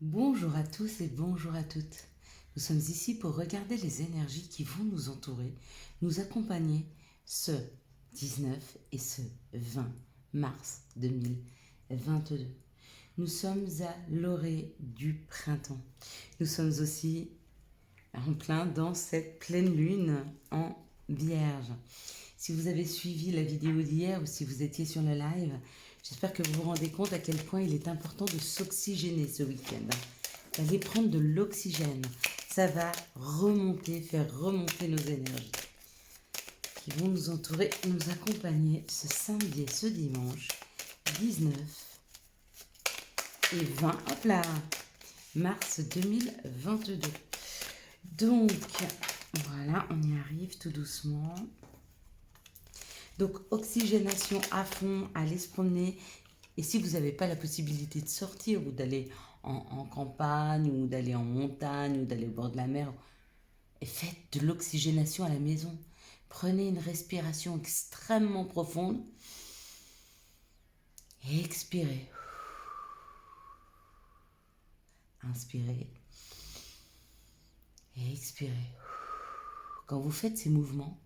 Bonjour à tous et bonjour à toutes. Nous sommes ici pour regarder les énergies qui vont nous entourer, nous accompagner ce 19 et ce 20 mars 2022. Nous sommes à l'orée du printemps. Nous sommes aussi en plein dans cette pleine lune en Vierge. Si vous avez suivi la vidéo d'hier ou si vous étiez sur le live, j'espère que vous vous rendez compte à quel point il est important de s'oxygéner ce week-end. D'aller prendre de l'oxygène. Ça va remonter, faire remonter nos énergies qui vont nous entourer, nous accompagner ce samedi et ce dimanche 19 et 20, hop là, mars 2022. Donc, voilà, on y arrive tout doucement. Donc, oxygénation à fond, allez se promener. Et si vous n'avez pas la possibilité de sortir ou d'aller en campagne ou d'aller en montagne ou d'aller au bord de la mer, faites de l'oxygénation à la maison. Prenez une respiration extrêmement profonde et expirez. Inspirez et expirez. Quand vous faites ces mouvements,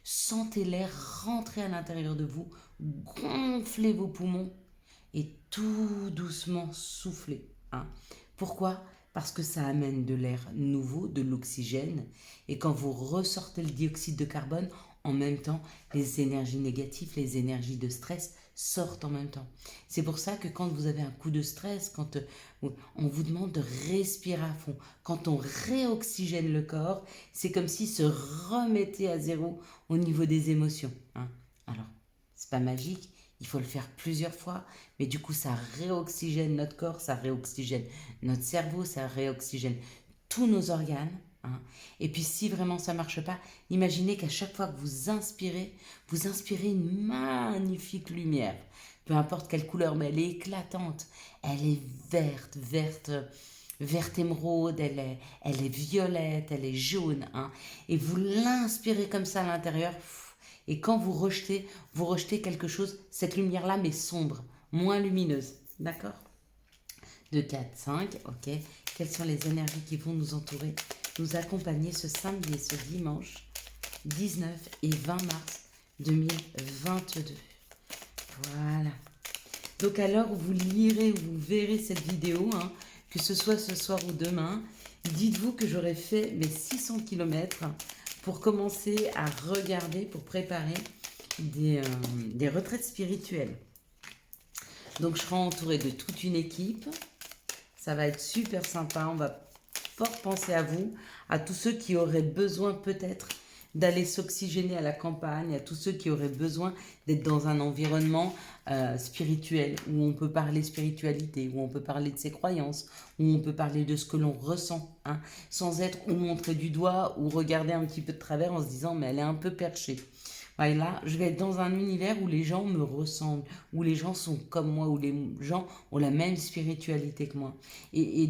sentez l'air rentrer à l'intérieur de vous, gonflez vos poumons et tout doucement soufflez. Pourquoi ? Parce que ça amène de l'air nouveau, de l'oxygène. Et quand vous ressortez le dioxyde de carbone, en même temps, les énergies négatives, les énergies de stress sortent en même temps. C'est pour ça que quand vous avez un coup de stress, quand on vous demande de respirer à fond, quand on réoxygène le corps, c'est comme s'il se remettait à zéro au niveau des émotions. Alors, c'est pas magique, il faut le faire plusieurs fois, mais du coup, ça réoxygène notre corps, ça réoxygène notre cerveau, ça réoxygène tous nos organes. Et puis, si vraiment ça ne marche pas, imaginez qu'à chaque fois que vous inspirez une magnifique lumière. Peu importe quelle couleur, mais elle est éclatante. Elle est verte émeraude, elle est violette, elle est jaune. Et vous l'inspirez comme ça à l'intérieur. Et quand vous rejetez quelque chose, cette lumière-là, mais sombre, moins lumineuse. D'accord ? 2, 4, 5, ok. Quelles sont les énergies qui vont nous entourer, nous accompagner ce samedi et ce dimanche 19 et 20 mars 2022. Voilà. Donc à l'heure où vous lirez ou vous verrez cette vidéo, que ce soit ce soir ou demain, dites-vous que j'aurai fait mes 600 km pour commencer à regarder, pour préparer des retraites spirituelles. Donc je serai entourée de toute une équipe. Ça va être super sympa. On va fort penser à vous, à tous ceux qui auraient besoin peut-être d'aller s'oxygéner à la campagne, à tous ceux qui auraient besoin d'être dans un environnement spirituel, où on peut parler spiritualité, où on peut parler de ses croyances, où on peut parler de ce que l'on ressent, sans être ou montré du doigt ou regarder un petit peu de travers en se disant mais elle est un peu perchée. Voilà, je vais être dans un univers où les gens me ressemblent, où les gens sont comme moi, où les gens ont la même spiritualité que moi. Et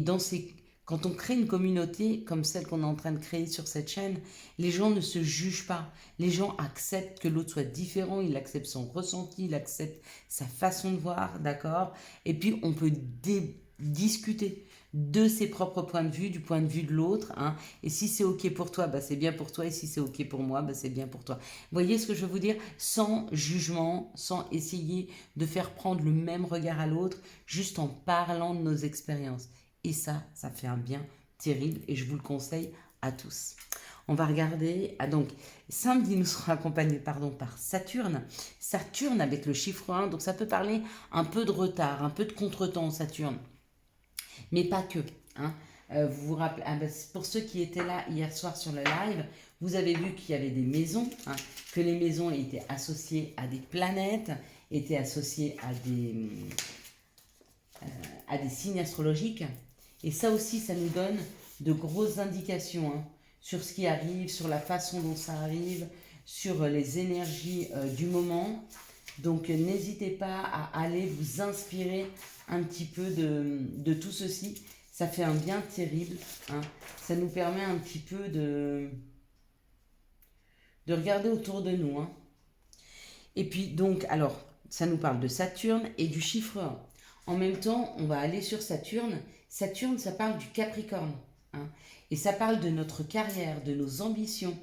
quand on crée une communauté comme celle qu'on est en train de créer sur cette chaîne, les gens ne se jugent pas. Les gens acceptent que l'autre soit différent, il accepte son ressenti, il accepte sa façon de voir, d'accord ? Et puis on peut discuter de ses propres points de vue, du point de vue de l'autre. Et si c'est ok pour toi, c'est bien pour toi. Et si c'est ok pour moi, c'est bien pour toi. Vous voyez ce que je veux vous dire ? Sans jugement, sans essayer de faire prendre le même regard à l'autre, juste en parlant de nos expériences. Et ça fait un bien terrible et je vous le conseille à tous. On va regarder, donc samedi nous serons accompagnés par Saturne. Saturne avec le chiffre 1, donc ça peut parler un peu de retard, un peu de contretemps Saturne. Mais pas que. Vous vous rappelez, pour ceux qui étaient là hier soir sur le live, vous avez vu qu'il y avait des maisons, que les maisons étaient associées à des planètes, étaient associées à des signes astrologiques. Et ça aussi, ça nous donne de grosses indications sur ce qui arrive, sur la façon dont ça arrive, sur les énergies du moment. Donc n'hésitez pas à aller vous inspirer un petit peu de tout ceci. Ça fait un bien terrible. Ça nous permet un petit peu de regarder autour de nous. Et puis donc, alors, ça nous parle de Saturne et du chiffre 1. En même temps, on va aller sur Saturne. Saturne, ça parle du Capricorne, hein. Et ça parle de notre carrière, de nos ambitions,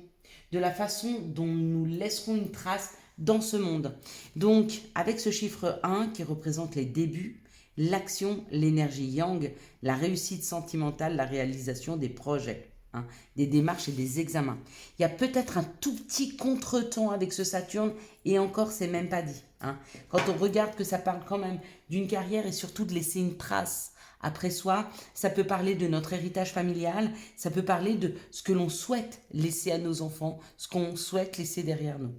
de la façon dont nous laisserons une trace dans ce monde. Donc, avec ce chiffre 1 qui représente les débuts, l'action, l'énergie yang, la réussite sentimentale, la réalisation des projets, hein, des démarches et des examens. Il y a peut-être un tout petit contretemps avec ce Saturne, et encore, c'est même pas dit, hein. Quand on regarde que ça parle quand même d'une carrière et surtout de laisser une trace après soi, ça peut parler de notre héritage familial, ça peut parler de ce que l'on souhaite laisser à nos enfants, ce qu'on souhaite laisser derrière nous.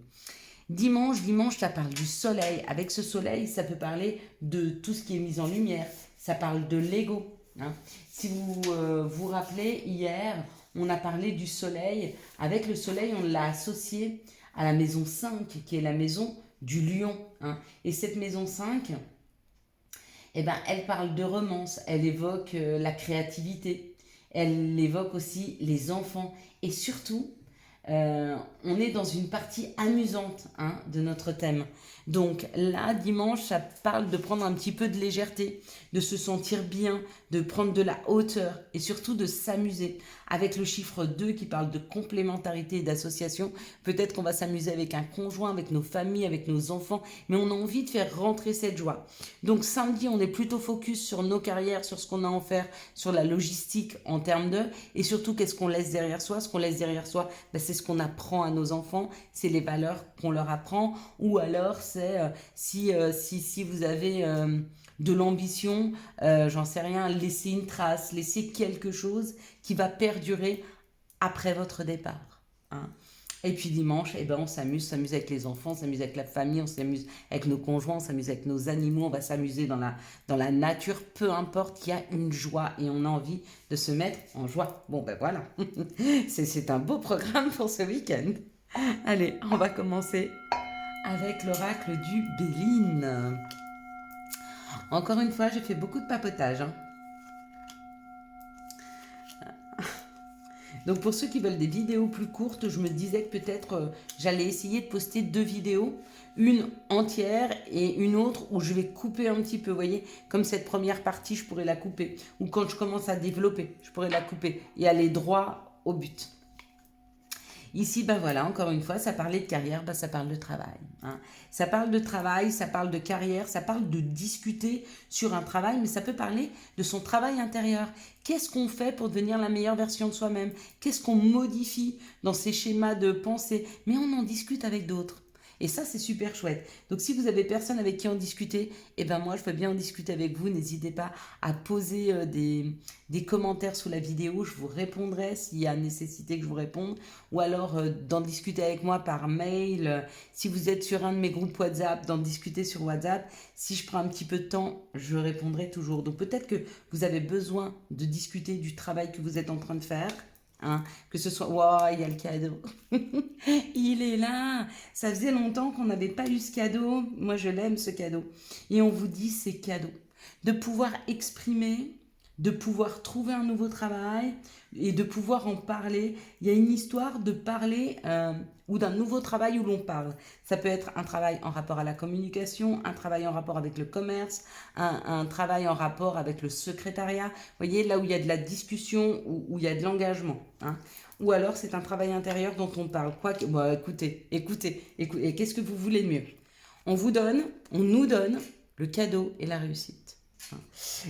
Dimanche, ça parle du soleil. Avec ce soleil, ça peut parler de tout ce qui est mis en lumière. Ça parle de l'ego, hein. Si vous vous rappelez, hier, on a parlé du soleil. Avec le soleil, on l'a associé à la maison 5, qui est la maison du lion, hein. Et cette maison 5, eh ben, elle parle de romance, elle évoque la créativité, elle évoque aussi les enfants. Et surtout, on est dans une partie amusante, hein, de notre thème. Donc là, dimanche, ça parle de prendre un petit peu de légèreté, de se sentir bien, de prendre de la hauteur et surtout de s'amuser. Avec le chiffre 2 qui parle de complémentarité et d'association, peut-être qu'on va s'amuser avec un conjoint, avec nos familles, avec nos enfants, mais on a envie de faire rentrer cette joie. Donc samedi, on est plutôt focus sur nos carrières, sur ce qu'on a à en faire, sur la logistique en termes de, et surtout qu'est-ce qu'on laisse derrière soi. Ce qu'on laisse derrière soi, ben, c'est ce qu'on apprend à nos enfants, c'est les valeurs qu'on leur apprend, ou alors c'est si vous avez de l'ambition, j'en sais rien, laisser une trace, laisser quelque chose qui va perdurer après votre départ, hein. Et puis dimanche, eh ben on s'amuse avec les enfants, on s'amuse avec la famille, on s'amuse avec nos conjoints, on s'amuse avec nos animaux, on va s'amuser dans la nature, peu importe, il y a une joie et on a envie de se mettre en joie. Bon ben voilà, c'est un beau programme pour ce week-end. Allez, on va commencer avec l'oracle du Béline. Encore une fois, j'ai fait beaucoup de papotage, hein. Donc pour ceux qui veulent des vidéos plus courtes, je me disais que peut-être j'allais essayer de poster 2 vidéos, une entière et une autre où je vais couper un petit peu, vous voyez, comme cette première partie, je pourrais la couper, ou quand je commence à développer, je pourrais la couper et aller droit au but. Ici, ben voilà, encore une fois, ça parlait de carrière, ben ça parle de travail, hein. Ça parle de travail, ça parle de carrière, ça parle de discuter sur un travail, mais ça peut parler de son travail intérieur. Qu'est-ce qu'on fait pour devenir la meilleure version de soi-même? Qu'est-ce qu'on modifie dans ces schémas de pensée? Mais on en discute avec d'autres. Et ça, c'est super chouette. Donc, si vous avez personne avec qui en discuter, eh ben moi, je peux bien en discuter avec vous. N'hésitez pas à poser des commentaires sous la vidéo. Je vous répondrai s'il y a nécessité que je vous réponde. Ou alors, d'en discuter avec moi par mail. Si vous êtes sur un de mes groupes WhatsApp, d'en discuter sur WhatsApp. Si je prends un petit peu de temps, je répondrai toujours. Donc, peut-être que vous avez besoin de discuter du travail que vous êtes en train de faire. Hein, que ce soit, wow, il y a le cadeau, il est là, ça faisait longtemps qu'on n'avait pas eu ce cadeau, moi je l'aime ce cadeau, et on vous dit c'est cadeau, de pouvoir exprimer, de pouvoir trouver un nouveau travail, et de pouvoir en parler. Il y a une histoire de parler ou d'un nouveau travail où l'on parle. Ça peut être un travail en rapport à la communication, un travail en rapport avec le commerce, un travail en rapport avec le secrétariat. Vous voyez, là où il y a de la discussion, où il y a de l'engagement, hein. Ou alors c'est un travail intérieur dont on parle. Bon, écoutez, et qu'est-ce que vous voulez de mieux? On nous donne le cadeau et la réussite.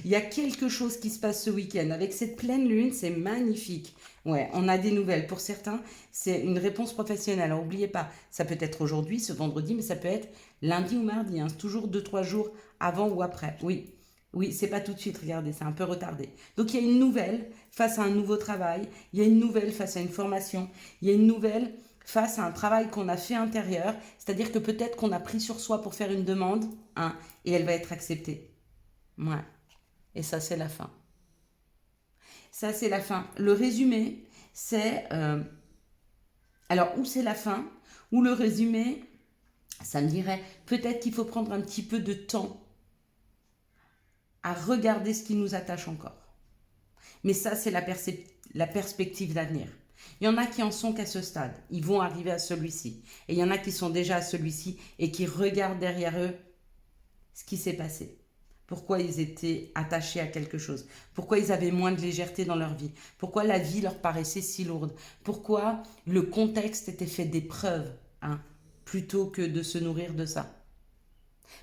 Il y a quelque chose qui se passe ce week-end. Avec cette pleine lune, c'est magnifique. Ouais, on a des nouvelles. Pour certains, c'est une réponse professionnelle. Alors, n'oubliez pas, ça peut être aujourd'hui, ce vendredi, mais ça peut être lundi ou mardi, hein. C'est toujours 2-3 jours avant ou après. Oui, oui, c'est pas tout de suite, regardez, c'est un peu retardé. Donc, il y a une nouvelle face à un nouveau travail. Il y a une nouvelle face à une formation. Il y a une nouvelle face à un travail qu'on a fait intérieur. C'est-à-dire que peut-être qu'on a pris sur soi pour faire une demande, hein, et elle va être acceptée. Ouais. Et ça, c'est la fin. Ça, c'est la fin. Le résumé, c'est... alors, ou c'est la fin, ou le résumé, ça me dirait peut-être qu'il faut prendre un petit peu de temps à regarder ce qui nous attache encore. Mais ça, c'est la perspective d'avenir. Il y en a qui en sont qu'à ce stade. Ils vont arriver à celui-ci. Et il y en a qui sont déjà à celui-ci et qui regardent derrière eux ce qui s'est passé. pourquoi ils étaient attachés à quelque chose, pourquoi ils avaient moins de légèreté dans leur vie, pourquoi la vie leur paraissait si lourde, pourquoi le contexte était fait d'épreuves, hein, plutôt que de se nourrir de ça.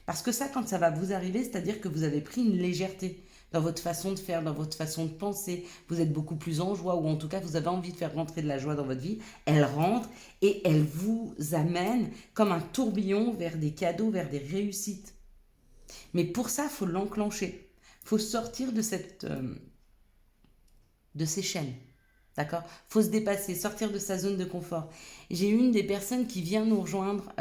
Parce que ça, quand ça va vous arriver, c'est-à-dire que vous avez pris une légèreté dans votre façon de faire, dans votre façon de penser. Vous êtes beaucoup plus en joie, ou en tout cas, vous avez envie de faire rentrer de la joie dans votre vie. Elle rentre et elle vous amène comme un tourbillon vers des cadeaux, vers des réussites. Mais pour ça, il faut l'enclencher. Il faut sortir de ces chaînes. D'accord? Il faut se dépasser, sortir de sa zone de confort. J'ai une des personnes qui vient nous rejoindre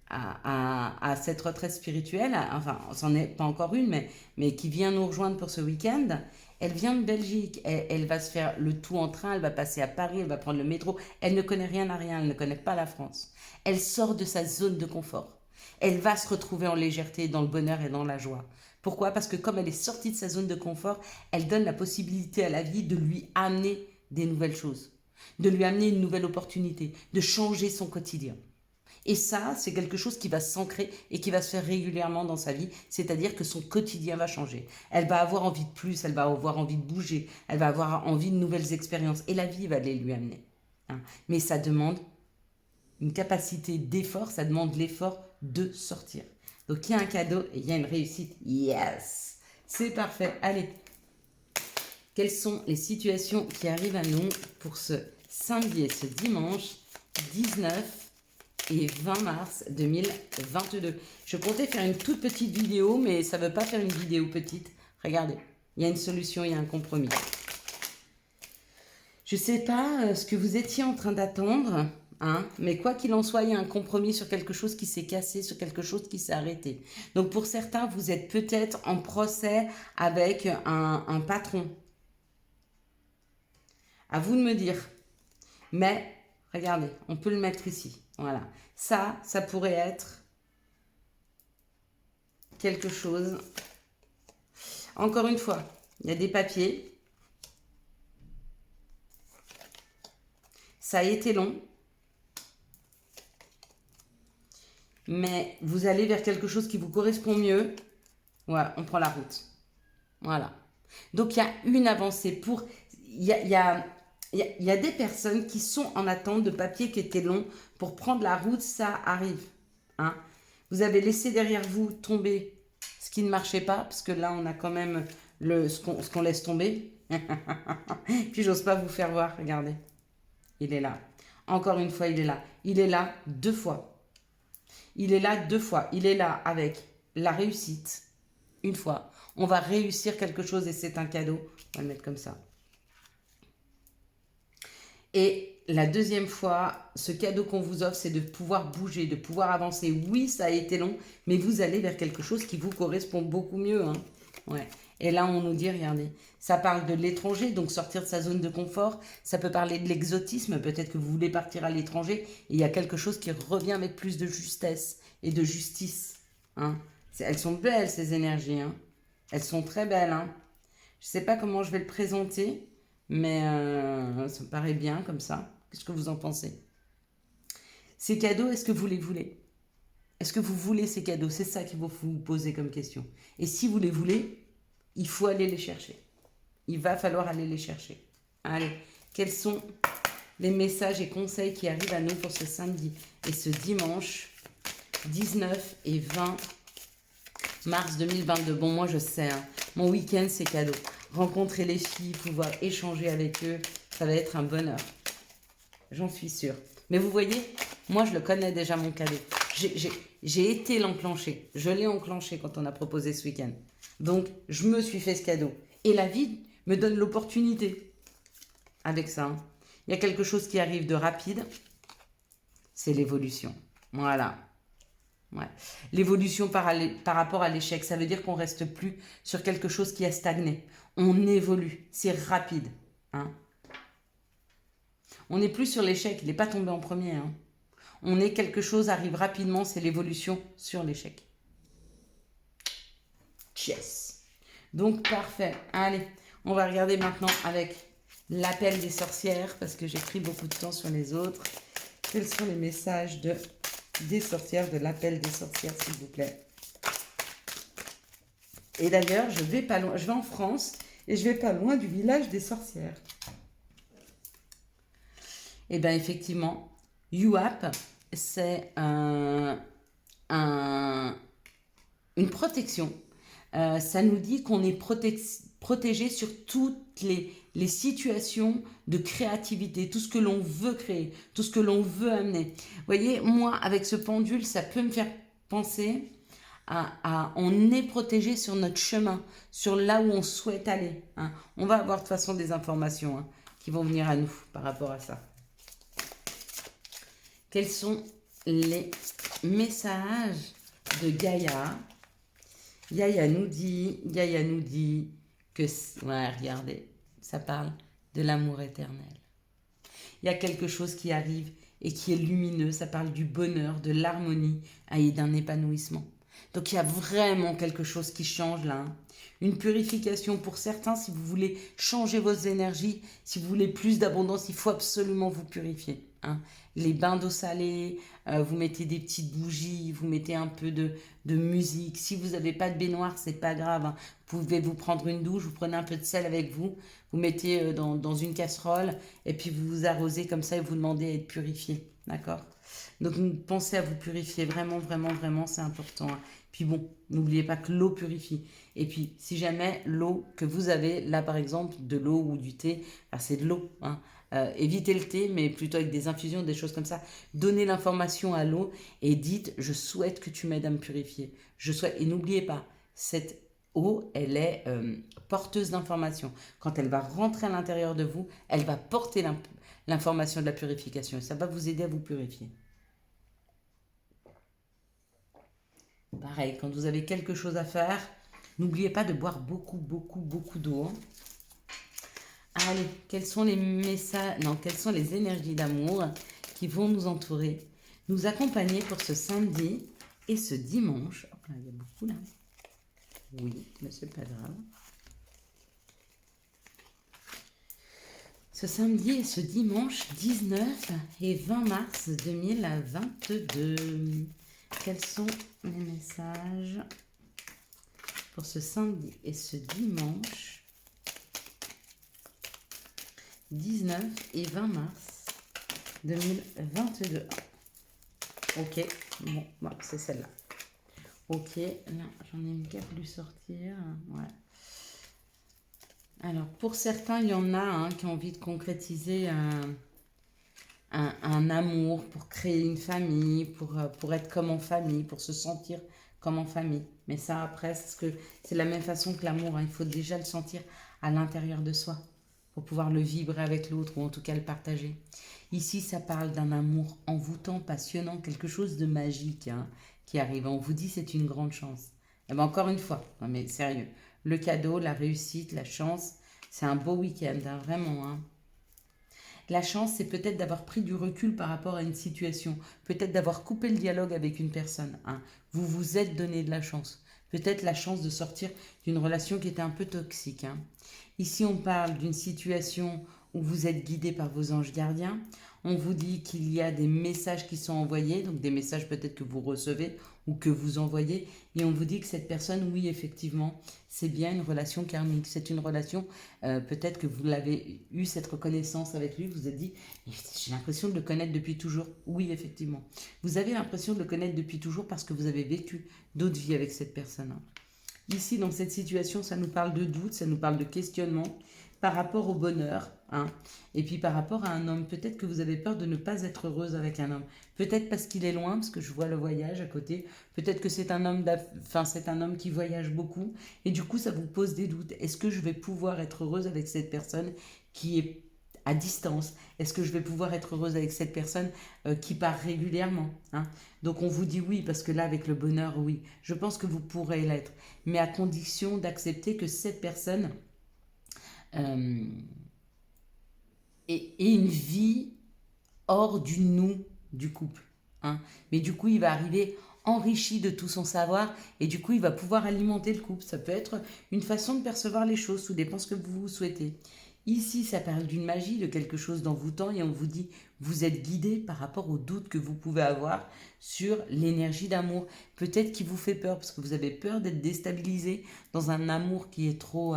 à cette retraite spirituelle, enfin, c'en est pas encore une, mais qui vient nous rejoindre pour ce week-end. Elle vient de Belgique, elle va se faire le tout en train, elle va passer à Paris, elle va prendre le métro. Elle ne connaît rien à rien, elle ne connaît pas la France. Elle sort de sa zone de confort. Elle va se retrouver en légèreté, dans le bonheur et dans la joie. Pourquoi? Parce que comme elle est sortie de sa zone de confort, elle donne la possibilité à la vie de lui amener des nouvelles choses, de lui amener une nouvelle opportunité, de changer son quotidien. Et ça, c'est quelque chose qui va s'ancrer et qui va se faire régulièrement dans sa vie, c'est-à-dire que son quotidien va changer. Elle va avoir envie de plus, elle va avoir envie de bouger, elle va avoir envie de nouvelles expériences et la vie va les lui amener. Hein. Mais ça demande une capacité d'effort, ça demande l'effort de sortir. Donc il y a un cadeau et il y a une réussite. Yes! C'est parfait. Allez. Quelles sont les situations qui arrivent à nous pour ce samedi et ce dimanche 19 et 20 mars 2022. Je comptais faire une toute petite vidéo, mais ça ne veut pas faire une vidéo petite. Regardez, il y a une solution, il y a un compromis. Je ne sais pas ce que vous étiez en train d'attendre, hein, mais quoi qu'il en soit, il y a un compromis sur quelque chose qui s'est cassé, sur quelque chose qui s'est arrêté. Donc pour certains, vous êtes peut-être en procès avec un patron. À vous de me dire. Mais, regardez, on peut le mettre ici. Voilà. Ça pourrait être quelque chose. Encore une fois, il y a des papiers. Ça a été long. Mais vous allez vers quelque chose qui vous correspond mieux. Voilà, on prend la route. Voilà. Donc, il y a une avancée pour... Il y a des personnes qui sont en attente de papiers qui étaient longs pour prendre la route, ça arrive. Hein. Vous avez laissé derrière vous tomber ce qui ne marchait pas, parce que là, on a quand même ce qu'on laisse tomber. Puis, j'ose pas vous faire voir, regardez. Il est là. Encore une fois, il est là. Il est là 2 fois. Il est là 2 fois. Il est là avec la réussite. Une fois. On va réussir quelque chose et c'est un cadeau. On va le mettre comme ça. Et la deuxième fois, ce cadeau qu'on vous offre, c'est de pouvoir bouger, de pouvoir avancer. Oui, ça a été long, mais vous allez vers quelque chose qui vous correspond beaucoup mieux. Hein. Ouais. Et là, on nous dit, regardez, ça parle de l'étranger, donc sortir de sa zone de confort. Ça peut parler de l'exotisme, peut-être que vous voulez partir à l'étranger. Et il y a quelque chose qui revient avec plus de justesse et de justice. Hein. Elles sont belles, ces énergies. Hein. Elles sont très belles. Hein. Je ne sais pas comment je vais le présenter. Mais ça me paraît bien comme ça. Qu'est-ce que vous en pensez? Ces cadeaux, est-ce que vous les voulez? Est-ce que vous voulez ces cadeaux? C'est ça qu'il faut vous poser comme question. Et si vous les voulez, il faut aller les chercher. Il va falloir aller les chercher. Allez, quels sont les messages et conseils qui arrivent à nous pour ce samedi et ce dimanche 19 et 20 mars 2022? Bon, moi je sais, hein, mon week-end c'est cadeau. Rencontrer les filles, pouvoir échanger avec eux, ça va être un bonheur. J'en suis sûre. Mais vous voyez, moi je le connais déjà mon cadeau. J'ai été l'enclencher. Je l'ai enclenché quand on a proposé ce week-end. Donc je me suis fait ce cadeau. Et la vie me donne l'opportunité avec ça. Hein. Il y a quelque chose qui arrive de rapide. C'est l'évolution. Voilà. Ouais. L'évolution par rapport à l'échec, ça veut dire qu'on ne reste plus sur quelque chose qui a stagné. On évolue, c'est rapide. Hein. On n'est plus sur l'échec, il n'est pas tombé en premier. Hein. On est quelque chose, arrive rapidement, c'est l'évolution sur l'échec. Yes. Donc parfait. Allez, on va regarder maintenant avec l'appel des sorcières, parce que j'ai pris beaucoup de temps sur les autres. Quels sont les messages des sorcières, de l'appel des sorcières, s'il vous plaît? Et d'ailleurs, je vais pas loin, je vais en France et je vais pas loin du village des sorcières. Et bien effectivement, UAP, c'est un- une protection. Ça nous dit qu'on est protégé sur toutes les situations de créativité, tout ce que l'on veut créer, tout ce que l'on veut amener. Vous voyez, moi, avec ce pendule, ça peut me faire penser on est protégé sur notre chemin, sur là où on souhaite aller, hein. On va avoir de toute façon des informations, hein, qui vont venir à nous par rapport à ça. Quels sont les messages de Gaïa? Gaïa nous dit que... Ouais, regardez, ça parle de l'amour éternel. Il y a quelque chose qui arrive et qui est lumineux, ça parle du bonheur, de l'harmonie et d'un épanouissement. Donc il y a vraiment quelque chose qui change là, hein. Une purification pour certains, si vous voulez changer vos énergies, si vous voulez plus d'abondance, il faut absolument vous purifier, hein. Les bains d'eau salée, vous mettez des petites bougies, vous mettez un peu de musique. Si vous n'avez pas de baignoire, c'est pas grave, hein. Vous pouvez vous prendre une douche, vous prenez un peu de sel avec vous, vous mettez dans une casserole et puis vous vous arrosez comme ça et vous demandez à être purifié, d'accord? Donc pensez à vous purifier, vraiment, vraiment, vraiment, c'est important, hein. Puis bon, n'oubliez pas que l'eau purifie. Et puis, si jamais l'eau que vous avez, là par exemple, de l'eau ou du thé, c'est de l'eau, hein. Évitez le thé, mais plutôt avec des infusions, des choses comme ça. Donnez l'information à l'eau et dites, je souhaite que tu m'aides à me purifier. Je souhaite, et n'oubliez pas, cette eau, elle est porteuse d'informations. Quand elle va rentrer à l'intérieur de vous, elle va porter l'information de la purification. Et ça va vous aider à vous purifier. Pareil, quand vous avez quelque chose à faire, n'oubliez pas de boire beaucoup, beaucoup, beaucoup d'eau, hein. Allez, quels sont les messages, non, quelles sont les énergies d'amour qui vont nous entourer, nous accompagner pour ce samedi et ce dimanche. Oh là, il y a beaucoup là. Oui, mais c'est pas grave. Ce samedi et ce dimanche 19 et 20 mars 2022. Quels sont les messages pour ce samedi et ce dimanche 19 et 20 mars 2022. Ok, bon, c'est celle-là. Ok, là, j'en ai une qui a voulu sortir. Ouais. Alors, pour certains, il y en a qui ont envie de concrétiser un amour, pour créer une famille, pour être comme en famille, pour se sentir comme en famille. Mais ça, après, c'est la même façon que l'amour, hein. Il faut déjà le sentir à l'intérieur de soi pour pouvoir le vibrer avec l'autre ou en tout cas le partager. Ici, ça parle d'un amour envoûtant, passionnant, quelque chose de magique, hein, qui arrive. On vous dit c'est une grande chance. Et bien encore une fois, non mais sérieux, le cadeau, la réussite, la chance, c'est un beau week-end, hein, vraiment, hein. La chance, c'est peut-être d'avoir pris du recul par rapport à une situation, peut-être d'avoir coupé le dialogue avec une personne, hein. Vous vous êtes donné de la chance, peut-être la chance de sortir d'une relation qui était un peu toxique, hein. Ici, on parle d'une situation où vous êtes guidé par vos anges gardiens. On vous dit qu'il y a des messages qui sont envoyés, donc des messages peut-être que vous recevez ou que vous envoyez. Et on vous dit que cette personne, oui, effectivement, c'est bien une relation karmique. C'est une relation, peut-être que vous l'avez eu, cette reconnaissance avec lui, vous vous êtes dit, j'ai l'impression de le connaître depuis toujours. Oui, effectivement. Vous avez l'impression de le connaître depuis toujours parce que vous avez vécu d'autres vies avec cette personne, hein. Ici, dans cette situation, ça nous parle de doute, ça nous parle de questionnement par rapport au bonheur, hein. Et puis par rapport à un homme, peut-être que vous avez peur de ne pas être heureuse avec un homme. Peut-être parce qu'il est loin, parce que je vois le voyage à côté. Peut-être que c'est un homme qui voyage beaucoup. Et du coup, ça vous pose des doutes. Est-ce que je vais pouvoir être heureuse avec cette personne qui est à distance? Est-ce que je vais pouvoir être heureuse avec cette personne qui part régulièrement, hein? Donc on vous dit oui, parce que là, avec le bonheur, oui. Je pense que vous pourrez l'être. Mais à condition d'accepter que cette personne euh, ait une vie hors du nous du couple, hein. Mais du coup, il va arriver enrichi de tout son savoir et du coup, il va pouvoir alimenter le couple. Ça peut être une façon de percevoir les choses, tout dépend ce que vous souhaitez. Ici, ça parle d'une magie, de quelque chose d'envoûtant et on vous dit, vous êtes guidé par rapport aux doutes que vous pouvez avoir sur l'énergie d'amour. Peut-être qui vous fait peur parce que vous avez peur d'être déstabilisé dans un amour qui est trop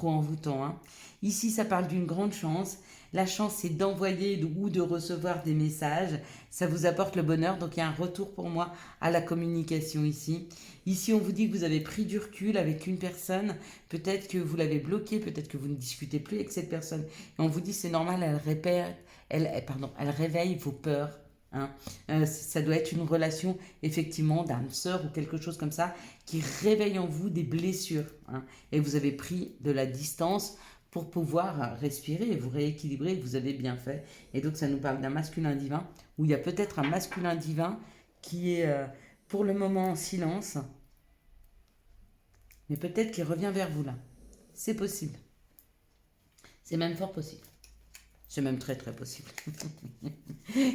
envoûtant, hein. Ici, ça parle d'une grande chance. La chance, c'est d'envoyer ou de recevoir des messages. Ça vous apporte le bonheur. Donc, il y a un retour pour moi à la communication ici. Ici, on vous dit que vous avez pris du recul avec une personne. Peut-être que vous l'avez bloquée, peut-être que vous ne discutez plus avec cette personne. Et on vous dit c'est normal, elle réveille vos peurs, hein. Ça doit être une relation, effectivement, d'âme sœur ou quelque chose comme ça, qui réveille en vous des blessures, hein. Et vous avez pris de la distance pour pouvoir respirer et vous rééquilibrer, vous avez bien fait. Et donc ça nous parle d'un masculin divin, où il y a peut-être un masculin divin qui est pour le moment en silence, mais peut-être qu'il revient vers vous là. C'est possible. C'est même fort possible. C'est même très très possible.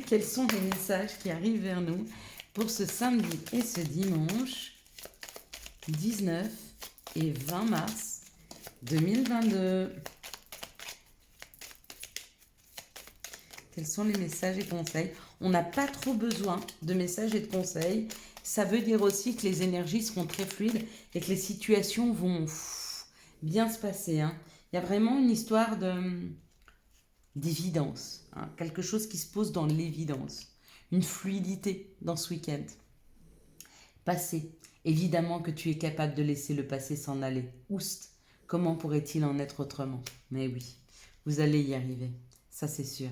Quels sont les messages qui arrivent vers nous pour ce samedi et ce dimanche 19 et 20 mars 2022? Quels sont les messages et conseils? On n'a pas trop besoin de messages et de conseils. Ça veut dire aussi que les énergies seront très fluides et que les situations vont bien se passer, hein. Il y a vraiment une histoire d'évidence, hein, quelque chose qui se pose dans l'évidence, une fluidité dans ce week-end. Passé, évidemment que tu es capable de laisser le passé s'en aller. Oust, comment pourrait-il en être autrement? Mais oui, vous allez y arriver, ça c'est sûr.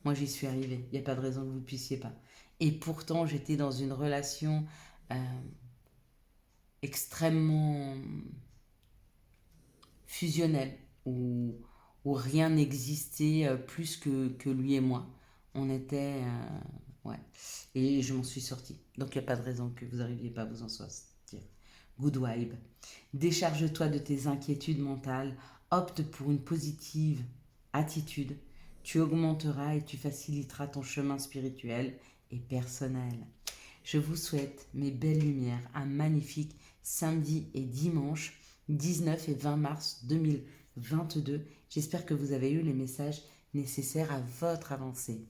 Moi j'y suis arrivée, il n'y a pas de raison que vous ne puissiez pas. Et pourtant j'étais dans une relation extrêmement fusionnelle, où rien n'existait plus que lui et moi. On était... ouais. Et je m'en suis sortie. Donc il n'y a pas de raison que vous n'arriviez pas à vous en sortir. Good vibe. Décharge-toi de tes inquiétudes mentales. Opte pour une positive attitude. Tu augmenteras et tu faciliteras ton chemin spirituel et personnel. Je vous souhaite, mes belles lumières, un magnifique samedi et dimanche 19 et 20 mars 2022. J'espère que vous avez eu les messages nécessaires à votre avancée.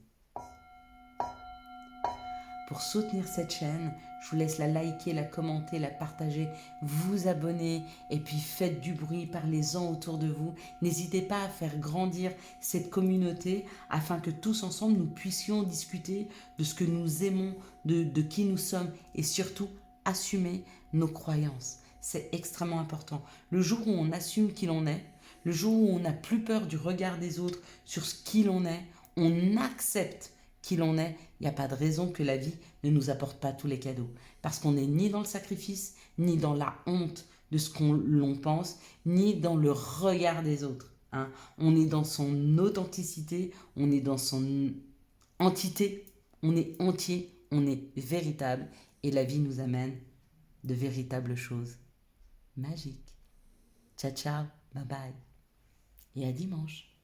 Pour soutenir cette chaîne, je vous laisse la liker, la commenter, la partager, vous abonner et puis faites du bruit, parlez-en autour de vous. N'hésitez pas à faire grandir cette communauté afin que tous ensemble nous puissions discuter de ce que nous aimons, de qui nous sommes et surtout assumer nos croyances. C'est extrêmement important. Le jour où on assume qui l'on est, le jour où on n'a plus peur du regard des autres sur ce qui l'on est, on accepte qui l'on est, il n'y a pas de raison que la vie ne nous apporte pas tous les cadeaux. Parce qu'on n'est ni dans le sacrifice, ni dans la honte de ce qu'on l'on pense, ni dans le regard des autres, hein. On est dans son authenticité, on est dans son entité, on est entier, on est véritable. Et la vie nous amène de véritables choses magiques. Ciao, ciao, bye bye. Et à dimanche.